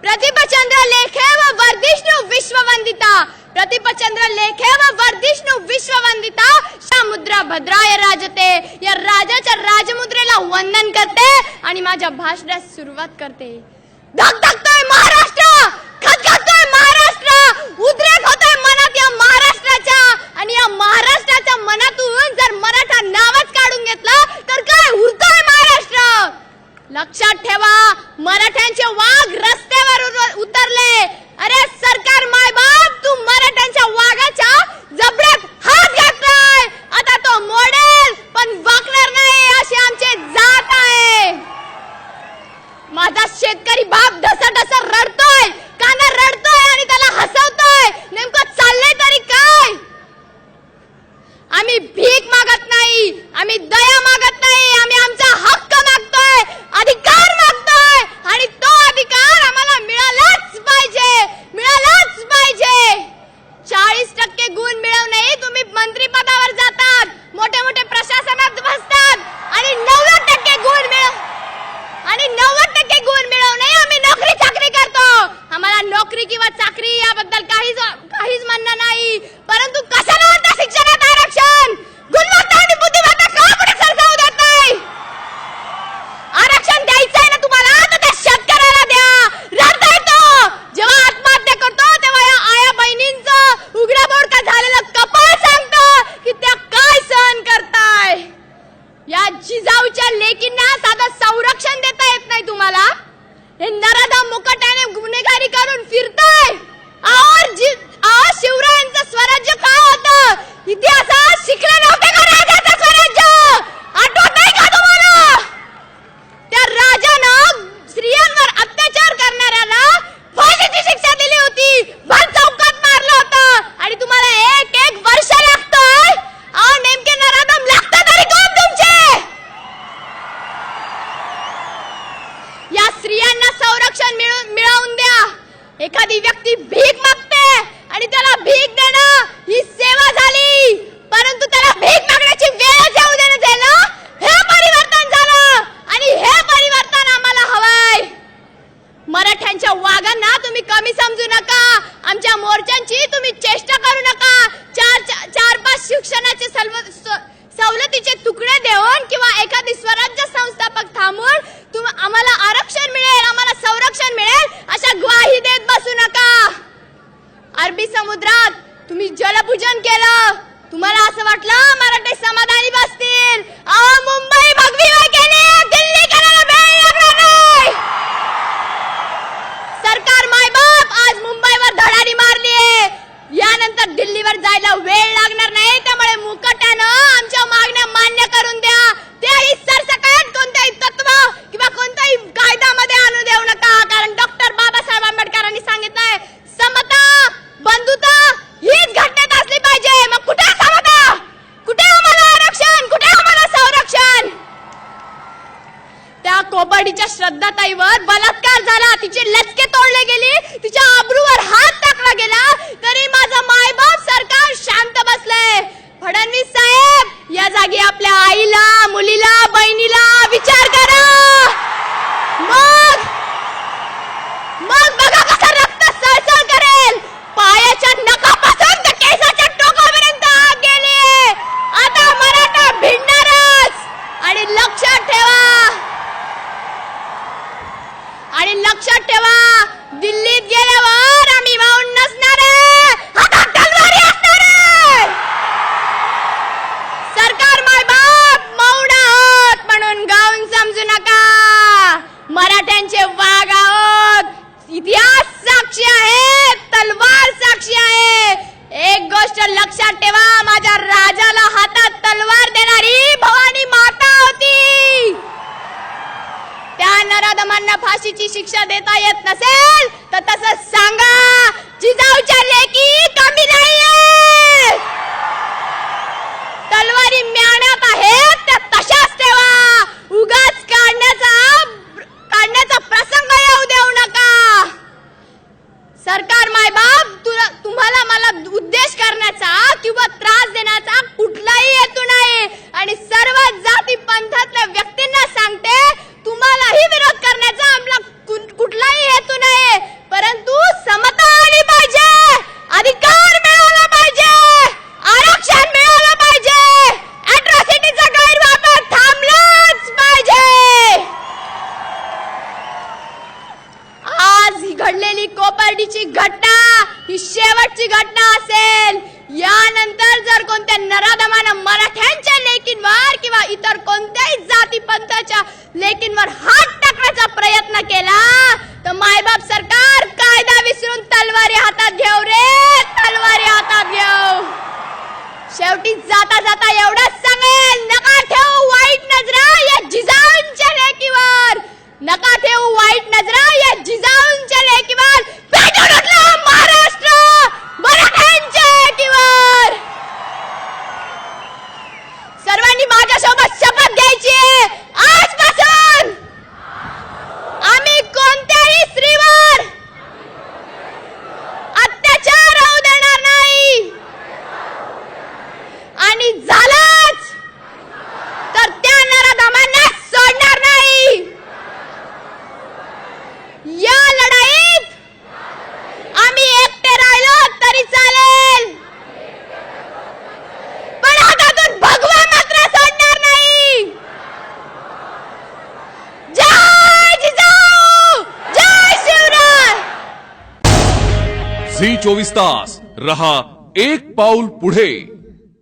प्रतिपचंद्र लेखे व वर्धिष्णु विश्ववंदिता, प्रतिपचंद्र लेखे व वर्धिष्णु विश्ववंदिता, मुद्रा भद्राय राजते. या राजाच्या राजमुद्रेला वंदन करते आणि माझ्या भाषणास सुरुवात करते. धगधगतोय महाराष्ट्र, खदखदतोय महाराष्ट्र, उद्रेक होतोय मनात या महाराष्ट्राच्या. आणि या महाराष्ट्राच्या मनातून जर मराठा नावच काढून घेतलं तर काय उरतोय महाराष्ट्र. लक्षात ठेवा, मराठ्यांचे वाघ रस्त्यावर उतरले. अरे सरकार मायबाप, तू मराठ्यांच्या वाघाच्या जबड्यात हात घातलाय. आता तो मोडेल पण वाकणार नाही अशी आमचे जात आहे. माझा शेतकरी बाप ढसा रडतोय, काना रडतोय आणि त्याला हसवतोय. नेमकं चाललंय तरी काय. आम्ही भीक मागत नाही, आम्ही दया मागत नाही, आम्ही आमचा हक्क मागतोय, अधिकार मागतोय. आणि तो अधिकार आम्हाला मिळालाच पाहिजे, मिळालाच पाहिजे. 40% गुण मिळवणे तुम्ही मंत्री पदावर जातात, मोठे मोठे प्रशासनात बसतात आणि 90% गुण मिळवणे आम्ही नोकरी चाकरी करतो. आम्हाला नोकरी किंवा चाकरी याबद्दल काहीच म्हणणं नाही, परंतु कशाला म्हणता शिक्षणात आरक्षण. गुणवत्ता आणि बुद्धिमत्ता का पुढे सरसावू देत नाही. आरक्षण द्यायचंय ना तुम्हाला तर त्या शेतकऱ्याला द्या. रडताय तो जेव्हा आत्महत्या करतो तेव्हा या आया बहिणींचं उघड्याबोड का झालेलं कपाळ सांगतं की त्या काय सहन करताय. या जिजाऊच्या लेकींना साधं संरक्षण देता येत नाही तुम्हाला. हे नराधम मुकट्याने गुन्हेगारी करून फिरताय. शिवरायांचं स्वराज्य काय होतं, इतिहासात शिकले नव्हते का राजाचं स्वराज्य. आठवत नाही का तुम्हाला. त्या राजानं स्त्रियांवर अत्याचार करणाऱ्याला फाशीची शिक्षा दिली होती, भर चौकात मारलं होतं. आणि तुम्हाला एक वर्ष लागतंय. नेमके नराधम लागतं तरी कोण तुमचे. या स्त्रियांना संरक्षण मिळवून द्या. एखादी व्यक्ती भीक मागते आणि त्याला भीक देणं ही सेवा झाली, परंतु त्याला भीक मागण्याची वेळ येऊ देण्यात आलं. हे परिवर्तन झालं आणि हे परिवर्तन आम्हाला हवंय. मराठ्यांच्या वाघांना तुम्ही कमी समजू नका, आमच्या मोर्चांची तुम्ही चेष्टा करू नका. 4-5 शिक्षणाचे सवलतीचे तुकडे देऊन किंवा एखादी स्वराज्य संस्थापक थांबून आम्हाला आरक्षण मिळेल, आम्हाला संरक्षण मिळेल अशा ग्वाही देत बसू नका. अरबी समुद्रात तुम्ही जलपूजन केलं, तुम्हाला असं वाटलं मराठी समाधानी बसतील. मुंबई भगवी केली, दिल्ली करायला वेळ लागणार नाही. सरकार मायबाप आज मुंबईवर धडाडी मारलीये, यानंतर दिल्लीवर जायला वेळ लागणार नाही. त्यामुळे मुकट्यानं आमच्या मागण्या मान्य करून द्या. त्याही सरसकट कोणत्याही तत्व किंवा कोणत्याही कायद्यामध्ये आणू देऊ नका. कारण डॉक्टर बाबासाहेब आंबेडकरांनी सांगितलंय समता बंधुता हीच घटनेत असली पाहिजे. मग कुठे समता, कुठे आम्हाला आरक्षण, कुठे आम्हाला संरक्षण. त्या कोबडीच्या श्रद्धाताईवर बलात्कार झाला, तिचे लचके तोडले गेले, तिच्या आबरूवर हात टाकला गेला, तरी माझं मायबाप सरकार शांत बसलंय. फडणवीस साहेब, या जागी आपल्या आईला, मुलीला, बहिणीला विचार करा. मग बघा कसं रक्त सळसळ करेल. पायाच्या नखापासून तर केसाच्या टोकापर्यंत आग गेली. आता मराठा भिडणारच. आणि लक्षात ठेवा, दिल्लीत गेल्यावर आम्ही वाहून नसणार आहे, हातात तलवारी असणार आहे. सरकार मायबाप मौन आहोत म्हणून गाऊन समजू नका. मराठ्यांचे वाघ आहोत, इतिहास साक्षी आहे, तलवार साक्षी आहे. एक गोष्ट लक्षात ठेवा, माझ्या राजाला हातात तलवार देणारी भवानी माता होती. त्या नराधमांना फाशीची शिक्षा देता येत नसेल तर तसं सांगा. जिजाऊच्या लेकी कमी नाहीये. तलवारी म्याण्यात आहेत त्या तशाच ठेवा. उगाच काढण्याचा प्रसंग येऊ देऊ नका. सरकार मायबाप, तुम्हाला मला उद्देश करण्याचा किंवा त्रास देण्याचा कुठलाही हेतू नाही. आणि सर्व जाती पंथातल्या व्यक्तींना सांगते, तुम्हालाही विरोध करण्याचा आमला कुठलाही हेतू नाही. घडलेली कोपर्डीची घटना ही शेवटची घटना असेल. यानंतर जर कोणत्या नराधमानं मराठ्यांच्या लेकींवर किंवा इतर कोणत्याही जाती पंथाच्या लेकींवर हात टाकण्याचा प्रयत्न केला तर मायबाप सरकार कायदा विसरून तलवारी हातात घेऊ रे, तलवारी हातात घेऊ. शेवटी जाता जाता एवढंच सांगेल, नका ठेवू वाईट नजरा या जिजाऊंच्या लेकीवर, नका ठेवू वाईट नजरा या जिजाऊंच्या लेकीवर. पेटून उठला महाराष्ट्र मराठ्यांच्या लेकीवर. सर्वांनी माझ्यासोबत शपथ घ्यायची आहे. आजपासून आम्ही कोणत्याही स्त्रीवर अत्याचार होऊ देणार नाही आणि झालाच तर त्या नराधमांना सोडणार नाही. या लढाईत आम्ही एकटे राहिलो तरी चालेल, पण हातातून भगवा मात्र सोडणार नाही. जय जिजाऊ, जय शिवराय. झी 24 तास रहा एक पाऊल पुढे.